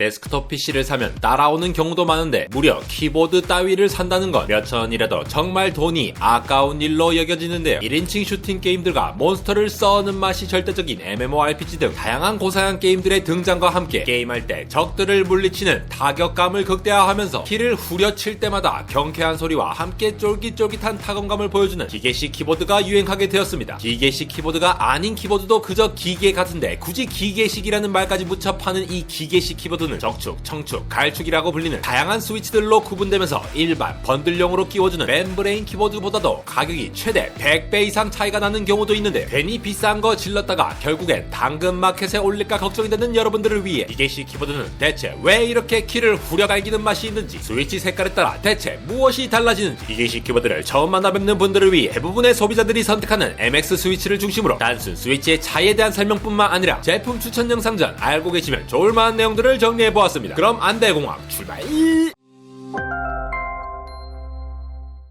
데스크톱 PC를 사면 따라오는 경우도 많은데 무려 키보드 따위를 산다는 건 몇천원이라도 정말 돈이 아까운 일로 여겨지는데요. 1인칭 슈팅 게임들과 몬스터를 써는 맛이 절대적인 MMORPG 등 다양한 고사양 게임들의 등장과 함께 게임할 때 적들을 물리치는 타격감을 극대화하면서 키를 후려칠 때마다 경쾌한 소리와 함께 쫄깃쫄깃한 타건감을 보여주는 기계식 키보드가 유행하게 되었습니다. 기계식 키보드가 아닌 키보드도 그저 기계 같은데 굳이 기계식이라는 말까지 묻혀 파는 이 기계식 키보드는 적축, 청축, 갈축이라고 불리는 다양한 스위치들로 구분되면서 일반 번들용으로 끼워주는 멤브레인 키보드보다도 가격이 최대 100배 이상 차이가 나는 경우도 있는데 괜히 비싼 거 질렀다가 결국엔 당근마켓에 올릴까 걱정이 되는 여러분들을 위해 기계식 키보드는 대체 왜 이렇게 키를 후려갈기는 맛이 있는지, 스위치 색깔에 따라 대체 무엇이 달라지는지, 기계식 키보드를 처음 만나뵙는 분들을 위해 대부분의 소비자들이 선택하는 MX 스위치를 중심으로 단순 스위치의 차이에 대한 설명뿐만 아니라 제품 추천 영상 전 알고 계시면 좋을 만한 내용들을 정리해보았습니다. 그럼 안대공학 출발!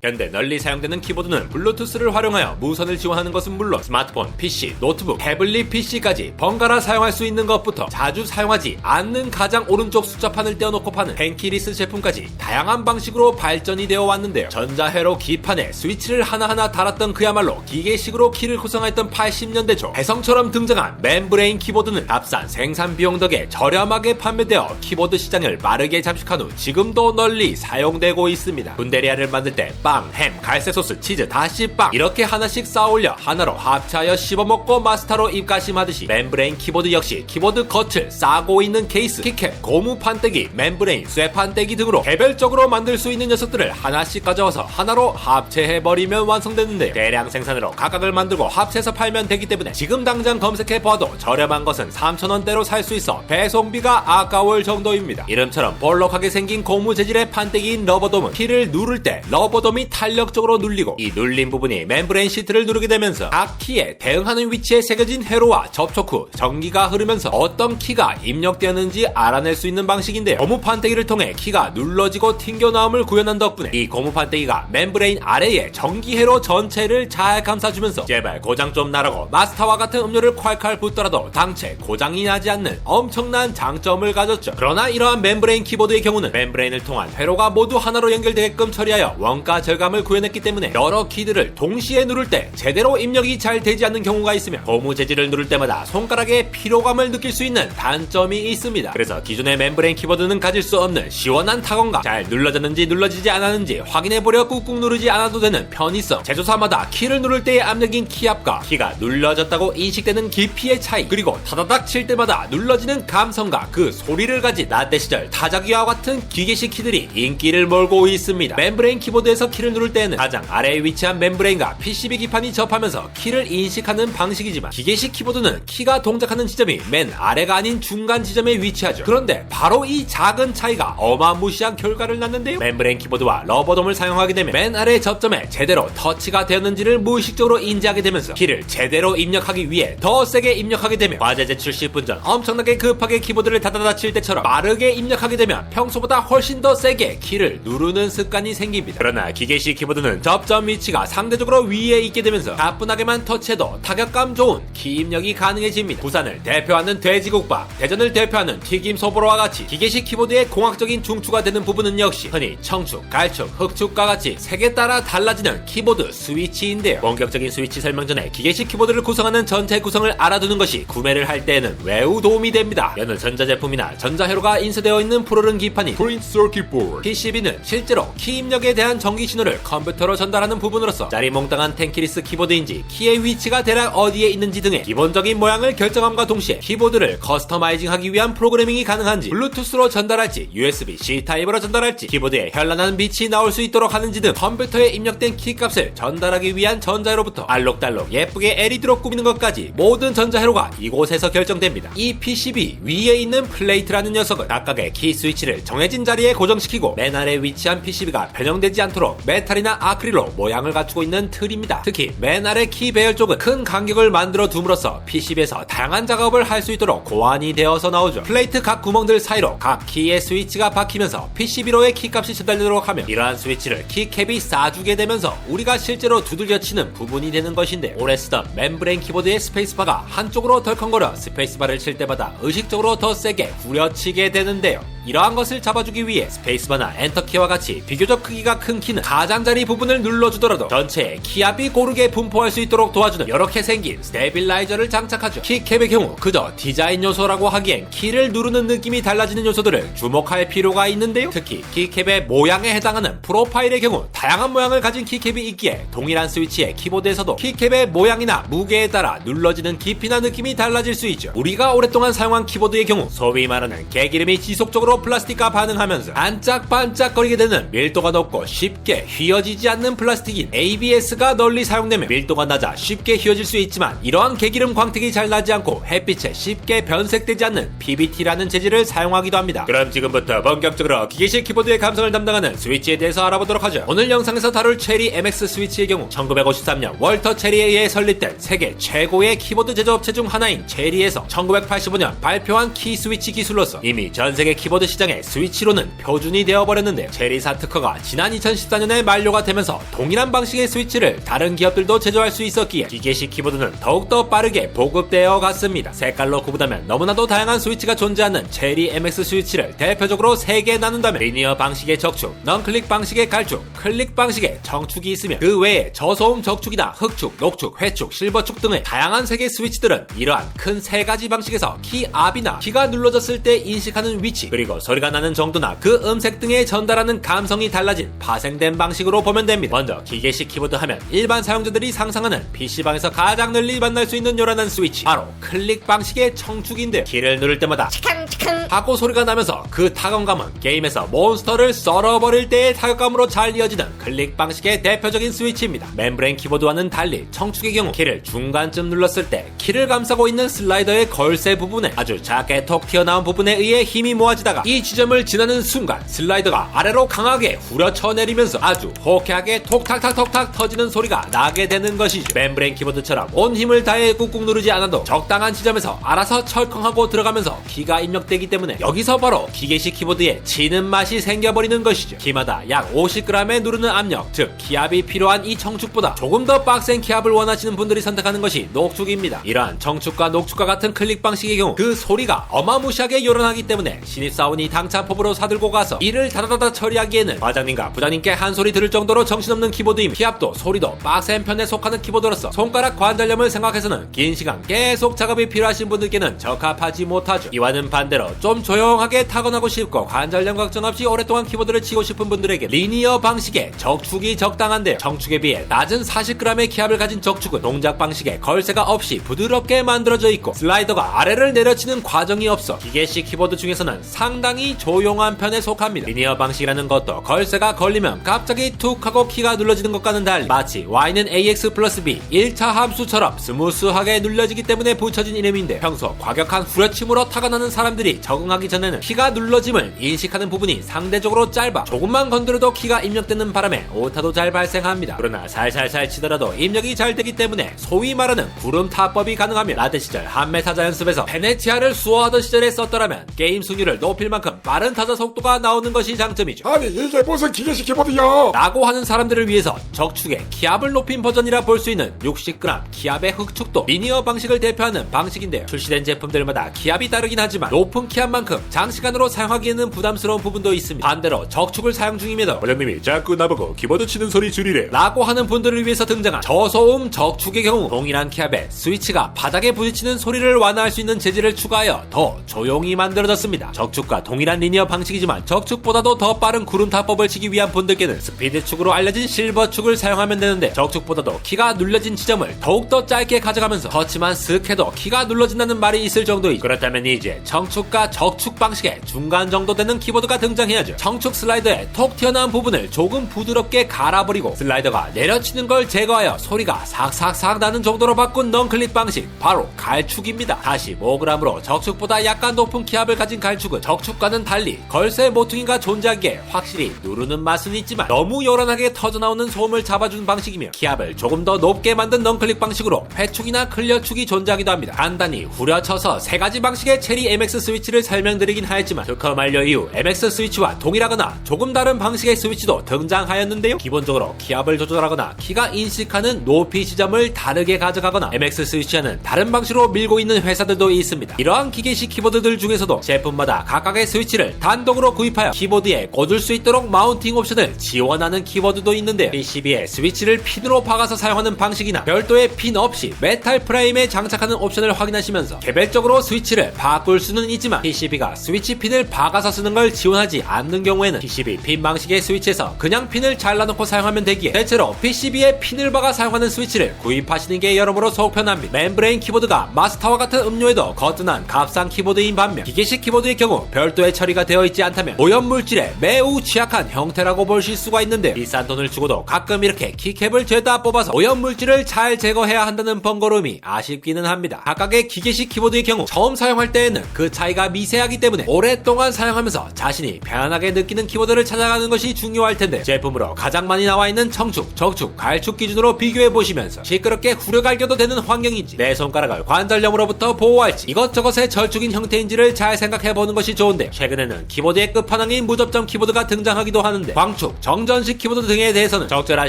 현대 널리 사용되는 키보드는 블루투스를 활용하여 무선을 지원하는 것은 물론 스마트폰, PC, 노트북, 태블릿 PC까지 번갈아 사용할 수 있는 것부터 자주 사용하지 않는 가장 오른쪽 숫자판을 떼어놓고 파는 펜키리스 제품까지 다양한 방식으로 발전이 되어 왔는데요. 전자회로 기판에 스위치를 하나하나 달았던 그야말로 기계식으로 키를 구성했던 80년대 초 혜성처럼 등장한 멤브레인 키보드는 값싼 생산 비용 덕에 저렴하게 판매되어 키보드 시장을 빠르게 잠식한 후 지금도 널리 사용되고 있습니다. 분데리아를 만들 때 빵, 햄, 갈색 소스, 치즈, 다시 빵 이렇게 하나씩 쌓아올려 하나로 합체하여 씹어먹고 마스터로 입가심하듯이 멤브레인 키보드 역시 키보드 겉을 싸고 있는 케이스, 키캡, 고무 판때기, 멤브레인, 쇠 판때기 등으로 개별적으로 만들 수 있는 녀석들을 하나씩 가져와서 하나로 합체해버리면 완성되는데요. 대량 생산으로 각각을 만들고 합체해서 팔면 되기 때문에 지금 당장 검색해봐도 저렴한 것은 3,000원대로 살 수 있어 배송비가 아까울 정도입니다. 이름처럼 볼록하게 생긴 고무 재질의 판때기인 러버돔은 키를 누를 때 러버돔이 탄력적으로 눌리고 이 눌린 부분이 멤브레인 시트를 누르게 되면서 각 키에 대응하는 위치에 새겨진 회로와 접촉 후 전기가 흐르면서 어떤 키가 입력되었는지 알아낼 수 있는 방식인데요. 고무 판때기를 통해 키가 눌러지고 튕겨나옴을 구현한 덕분에 이 고무 판때기가 멤브레인 아래에 전기회로 전체를 잘 감싸주면서 제발 고장 좀 나라고 마스터와 같은 음료를 콸콸 붓더라도 당체 고장이 나지 않는 엄청난 장점을 가졌죠. 그러나 이러한 멤브레인 키보드의 경우는 멤브레인을 통한 회로가 모두 하나로 연결되게끔 처리하여 원가 절감을 구현했기 때문에 여러 키들을 동시에 누를 때 제대로 입력이 잘 되지 않는 경우가 있으며 고무 재질을 누를 때마다 손가락에 피로감을 느낄 수 있는 단점이 있습니다. 그래서 기존의 멤브레인 키보드는 가질 수 없는 시원한 타건감, 잘 눌러졌는지 눌러지지 않았는지 확인해보려 꾹꾹 누르지 않아도 되는 편의성, 제조사마다 키를 누를 때의 압력인 키압과 키가 눌러졌다고 인식되는 깊이의 차이, 그리고 타다닥 칠 때마다 눌러지는 감성과 그 소리를 가진 라떼 시절 타자기와 같은 기계식 키들이 인기를 몰고 있습니다. 멤브레인 키보드에서 키를 누를 때에는 가장 아래에 위치한 멤브레인과 PCB 기판이 접하면서 키를 인식하는 방식이지만 기계식 키보드는 키가 동작하는 지점이 맨 아래가 아닌 중간 지점에 위치하죠. 그런데 바로 이 작은 차이가 어마무시한 결과를 낳는데요. 멤브레인 키보드와 러버돔을 사용하게 되면 맨 아래 접점에 제대로 터치가 되었는지를 무의식적으로 인지하게 되면서 키를 제대로 입력하기 위해 더 세게 입력하게 되며 과제 제출 10분 전 엄청나게 급하게 키보드를 다다다 칠 때처럼 빠르게 입력하게 되면 평소보다 훨씬 더 세게 키를 누르는 습관이 생깁니다. 그러나 기계식 키보드는 접점 위치가 상대적으로 위에 있게 되면서 가뿐하게만 터치해도 타격감 좋은 키 입력이 가능해집니다. 부산을 대표하는 돼지국밥, 대전을 대표하는 튀김소보로와 같이 기계식 키보드의 공학적인 중추가 되는 부분은 역시 흔히 청축, 갈축, 흑축과 같이 색에 따라 달라지는 키보드 스위치인데요. 본격적인 스위치 설명 전에 기계식 키보드를 구성하는 전체 구성을 알아두는 것이 구매를 할 때에는 매우 도움이 됩니다. 여느 전자제품이나 전자회로가 인쇄되어 있는 푸르른 기판인 프린트 서킷 보드, PCB는 실제로 키 입력에 대한 전기 신호를 컴퓨터로 전달하는 부분으로서 짜리몽땅한 텐키리스 키보드인지 키의 위치가 대략 어디에 있는지 등의 기본적인 모양을 결정함과 동시에 키보드를 커스터마이징하기 위한 프로그래밍이 가능한지, 블루투스로 전달할지, USB-C 타입으로 전달할지, 키보드에 현란한 빛이 나올 수 있도록 하는지 등 컴퓨터에 입력된 키값을 전달하기 위한 전자회로부터 알록달록 예쁘게 LED로 꾸미는 것까지 모든 전자회로가 이곳에서 결정됩니다. 이 PCB 위에 있는 플레이트라는 녀석은 각각의 키 스위치를 정해진 자리에 고정시키고 맨 아래 위치한 PCB가 변형되지 않도록 메탈이나 아크릴로 모양을 갖추고 있는 틀입니다. 특히 맨 아래 키 배열 쪽은 큰 간격을 만들어 둠으로써 PCB에서 다양한 작업을 할 수 있도록 고안이 되어서 나오죠. 플레이트 각 구멍들 사이로 각 키의 스위치가 박히면서 PCB로의 키값이 전달되도록 하며 이러한 스위치를 키캡이 싸주게 되면서 우리가 실제로 두들겨 치는 부분이 되는 것인데, 오래 쓰던 멤브레인 키보드의 스페이스바가 한쪽으로 덜컹거려 스페이스바를 칠 때마다 의식적으로 더 세게 후려치게 되는데요. 이러한 것을 잡아주기 위해 스페이스바나 엔터키와 같이 비교적 크기가 큰 키는 가장자리 부분을 눌러주더라도 전체에 키압이 고르게 분포할 수 있도록 도와주는 이렇게 생긴 스테빌라이저를 장착하죠. 키캡의 경우 그저 디자인 요소라고 하기엔 키를 누르는 느낌이 달라지는 요소들을 주목할 필요가 있는데요. 특히 키캡의 모양에 해당하는 프로파일의 경우 다양한 모양을 가진 키캡이 있기에 동일한 스위치의 키보드에서도 키캡의 모양이나 무게에 따라 눌러지는 깊이나 느낌이 달라질 수 있죠. 우리가 오랫동안 사용한 키보드의 경우 소위 말하는 개기름이 지속적으로 플라스틱과 반응하면서 반짝반짝거리게 되는 밀도가 높고 쉽게 휘어지지 않는 플라스틱인 ABS가 널리 사용되며 밀도가 낮아 쉽게 휘어질 수 있지만, 이러한 개기름 광택이 잘 나지 않고 햇빛에 쉽게 변색되지 않는 PBT라는 재질을 사용하기도 합니다. 그럼 지금부터 본격적으로 기계식 키보드의 감성을 담당하는 스위치에 대해서 알아보도록 하죠. 오늘 영상에서 다룰 체리 MX 스위치의 경우 1953년 월터 체리에 의해 설립된 세계 최고의 키보드 제조업체 중 하나인 체리에서 1985년 발표한 키 스위치 기술로서 이미 전세계 키보드 시장의 스위치로는 표준이 되어버렸는데, 체리사 특허가 지난 2014년에 만료가 되면서 동일한 방식의 스위치를 다른 기업들도 제조할 수 있었기에 기계식 키보드는 더욱더 빠르게 보급되어 갔습니다. 색깔로 구분하면 너무나도 다양한 스위치가 존재하는 체리 MX 스위치를 대표적으로 3개 나눈다면 리니어 방식의 적축, 넌클릭 방식의 갈축, 클릭 방식의 청축이 있으며 그 외에 저소음 적축이나 흑축, 녹축, 회축, 실버축 등의 다양한 색의 스위치들은 이러한 큰 3가지 방식에서 키압이나 키가 눌러졌을 때 인식하는 위치, 그리고 소리가 나는 정도나 그 음색 등에 전달하는 감성이 달라진 파생된 방식으로 보면 됩니다. 먼저 기계식 키보드 하면 일반 사용자들이 상상하는 PC방에서 가장 널리 만날 수 있는 요란한 스위치, 바로 클릭 방식의 청축인데요. 키를 누를 때마다 치캉치캉 하고 소리가 나면서 그 타건감은 게임에서 몬스터를 썰어버릴 때의 타격감으로 잘 이어지는 클릭 방식의 대표적인 스위치입니다. 멤브레인 키보드와는 달리 청축의 경우 키를 중간쯤 눌렀을 때 키를 감싸고 있는 슬라이더의 걸쇠 부분에 아주 작게 톡 튀어나온 부분에 의해 힘이 모아지다가 이 지점을 지나는 순간 슬라이더가 아래로 강하게 후려쳐 내리면서 아주 호쾌하게 톡탁탁톡탁 터지는 소리가 나게 되는 것이죠. 멤브레인 키보드처럼 온 힘을 다해 꾹꾹 누르지 않아도 적당한 지점에서 알아서 철컹하고 들어가면서 키가 입력되기 때문에 여기서 바로 기계식 키보드에 지는 맛이 생겨버리는 것이죠. 키마다 약 50g의 누르는 압력, 즉 키압이 필요한 이 청축보다 조금 더 빡센 키압을 원하시는 분들이 선택하는 것이 녹축입니다. 이러한 청축과 녹축과 같은 클릭 방식의 경우 그 소리가 어마무시하게 요란하기 때문에 신입사원이 당차법으로 사들고 가서 이를 다다다다 처리하기에는 과장님과 부장님께 한 소리 들을 정도로 정신없는 키보드임, 키압도 소리도 빡센 편에 속하는 키보드로서 손가락 관절염을 생각해서는 긴 시간 계속 작업이 필요하신 분들께는 적합하지 못하죠. 이와는 반대로 좀 조용하게 타건하고 싶고 관절염 걱정 없이 오랫동안 키보드를 치고 싶은 분들에게 리니어 방식의 적축이 적당한데요. 청축에 비해 낮은 40g의 키압을 가진 적축은 동작 방식의 걸쇠가 없이 부드럽게 만들어져 있고 슬라이더가 아래를 내려치는 과정이 없어 기계식 키보드 중에서는 상당히 조용한 편에 속합니다. 리니어 방식이라는 것도 걸쇠가 걸리면 갑자기 툭 하고 키가 눌러지는 것과는 달리 마치 Y는 AX 플러스 B 1차 함수처럼 스무스하게 눌러지기 때문에 붙여진 이름인데, 평소 과격한 후려침으로 타건하는 사람들이 적응하기 전에는 키가 눌러짐을 인식하는 부분이 상대적으로 짧아 조금만 건드려도 키가 입력되는 바람에 오타도 잘 발생합니다. 그러나 살살살 치더라도 입력이 잘 되기 때문에 소위 말하는 구름 타법이 가능하며, 라떼 시절 한메 타자 연습에서 베네치아를 수호하던 시절에 썼더라면 게임 순위를 높일 만큼 빠른 타자 속도가 나오는 것이 장점이죠. 아니 이게 무슨 기계식 키보드야 라고 하는 사람들을 위해서 적축의 키압을 높인 버전이라 볼 수 있는 60g 키압의 흑축도 리니어 방식을 대표하는 방식인데요. 출시된 제품들마다 키압이 다르긴 하지만 높은 키압만큼 장시간으로 사용하기에는 부담스러운 부분도 있습니다. 반대로 적축을 사용 중임에도 과장님이 자꾸 나보고 키보드 치는 소리 줄이래 라고 하는 분들을 위해서 등장한 저소음 적축의 경우 동일한 키압에 스위치가 바닥에 부딪히는 소리를 완화할 수 있는 재질을 추가하여 더 조용히 만들어졌습니다. 적축과 동일한 리니어 방식이지만 적축보다도 더 빠른 구름타법을 치기 위한 분들께는 스피드축으로 알려진 실버축을 사용하면 되는데, 적축보다도 키가 눌러진 지점을 더욱더 짧게 가져가면서 터치만 슥 해도 키가 눌러진다는 말이 있을 정도이죠. 그렇다면 이제 청축과 적축 방식의 중간 정도 되는 키보드가 등장해야죠. 청축 슬라이더의 톡 튀어나온 부분을 조금 부드럽게 갈아버리고 슬라이더가 내려치는 걸 제거하여 소리가 삭삭삭 나는 정도로 바꾼 넌클릭 방식, 바로 갈축입니다. 45g으로 적축보다 약간 높은 키압을 가진 갈축은 적축 광축과는 달리 걸쇠 모퉁이가 존재하기에 확실히 누르는 맛은 있지만 너무 요란하게 터져나오는 소음을 잡아주는 방식이며 기압을 조금 더 높게 만든 넌클릭 방식으로 회축이나 클리어축이 존재하기도 합니다. 간단히 후려쳐서 세 가지 방식의 체리 MX 스위치를 설명드리긴 하였지만 특허 만료 이후 MX 스위치와 동일하거나 조금 다른 방식의 스위치도 등장하였는데요. 기본적으로 기압을 조절하거나 키가 인식하는 높이 지점을 다르게 가져가거나 MX 스위치와는 다른 방식으로 밀고 있는 회사들도 있습니다. 이러한 기계식 키보드들 중에서도 제품마다 각각의 스위치를 단독으로 구입하여 키보드에 꽂을 수 있도록 마운팅 옵션을 지원하는 키보드도 있는데요. PCB에 스위치를 핀으로 박아서 사용하는 방식이나 별도의 핀 없이 메탈 프레임에 장착하는 옵션을 확인하시면서 개별적으로 스위치를 바꿀 수는 있지만 PCB가 스위치 핀을 박아서 쓰는 걸 지원하지 않는 경우에는 PCB 핀 방식의 스위치에서 그냥 핀을 잘라놓고 사용하면 되기에 대체로 PCB에 핀을 박아 사용하는 스위치를 구입하시는 게 여러모로 속 편합니다. 멤브레인 키보드가 마스터와 같은 음료에도 거뜬한 값싼 키보드인 반면 기계식 키보드의 경우 별도의 처리가 되어 있지 않다면 오염물질에 매우 취약한 형태라고 보실 수가 있는데 비싼 돈을 주고도 가끔 이렇게 키캡을 죄다 뽑아서 오염물질을 잘 제거해야 한다는 번거로움이 아쉽기는 합니다. 각각의 기계식 키보드의 경우 처음 사용할 때에는 그 차이가 미세하기 때문에 오랫동안 사용하면서 자신이 편안하게 느끼는 키보드를 찾아가는 것이 중요할 텐데 제품으로 가장 많이 나와 있는 청축, 적축, 갈축 기준으로 비교해 보시면서 시끄럽게 후려갈겨도 되는 환경인지 내 손가락을 관절염으로부터 보호할지 이것저것의 절축인 형태인지를 잘 생각해 보는 것이 좋은데 최근에는 키보드의 끝판왕인 무접점 키보드가 등장하기도 하는데 광축, 정전식 키보드 등에 대해서는 적절한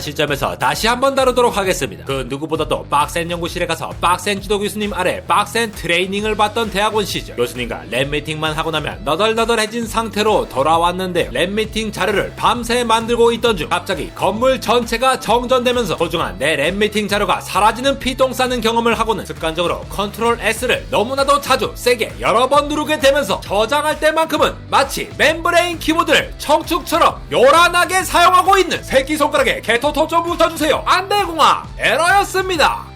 시점에서 다시 한번 다루도록 하겠습니다. 그 누구보다도 빡센 연구실에 가서 빡센 지도 교수님 아래 빡센 트레이닝을 받던 대학원 시절 교수님과 랩 미팅만 하고 나면 너덜너덜해진 상태로 돌아왔는데요. 랩 미팅 자료를 밤새 만들고 있던 중 갑자기 건물 전체가 정전되면서 소중한 내 랩 미팅 자료가 사라지는 피똥 싸는 경험을 하고는 습관적으로 컨트롤 S를 너무나도 자주 세게 여러 번 누르게 되면서 저장할 때만큼은 마치 멤브레인 키보드를 청축처럼 요란하게 사용하고 있는 새끼손가락에 개토토 좀 붙어주세요. 안대공학 에러였습니다.